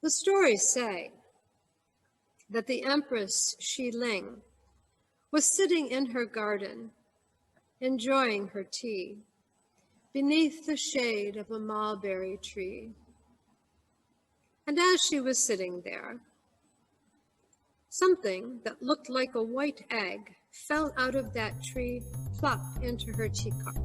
The stories say that the Empress Shi Ling was sitting in her garden, enjoying her tea, beneath the shade of a mulberry tree. And as she was sitting there, something that looked like a white egg fell out of that tree, plop into her teacup.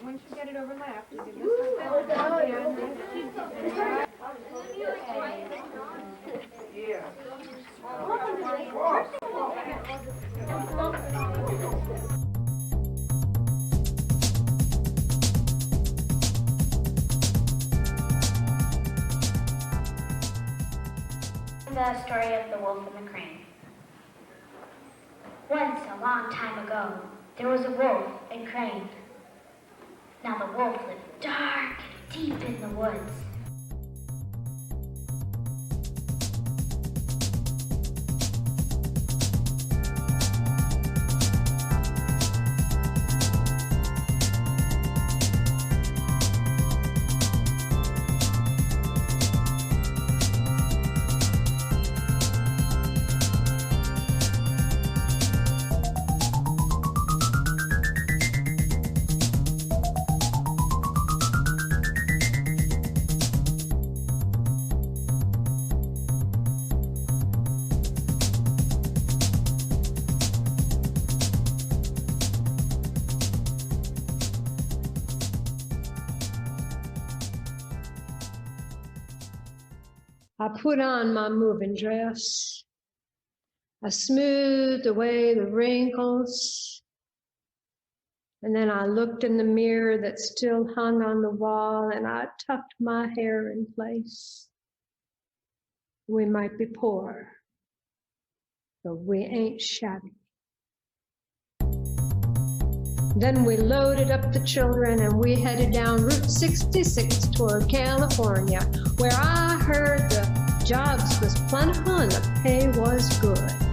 Once you get it overlapped, you do this. The story of the wolf and the crane. Once, a long time ago, there was a wolf and crane. Now the wolf lived dark and deep in the woods. I put on my moving dress. I smoothed away the wrinkles. And then I looked in the mirror that still hung on the wall, and I tucked my hair in place. We might be poor, but we ain't shabby. Then we loaded up the children and we headed down Route 66 toward California, where I heard the jobs was plentiful and the pay was good.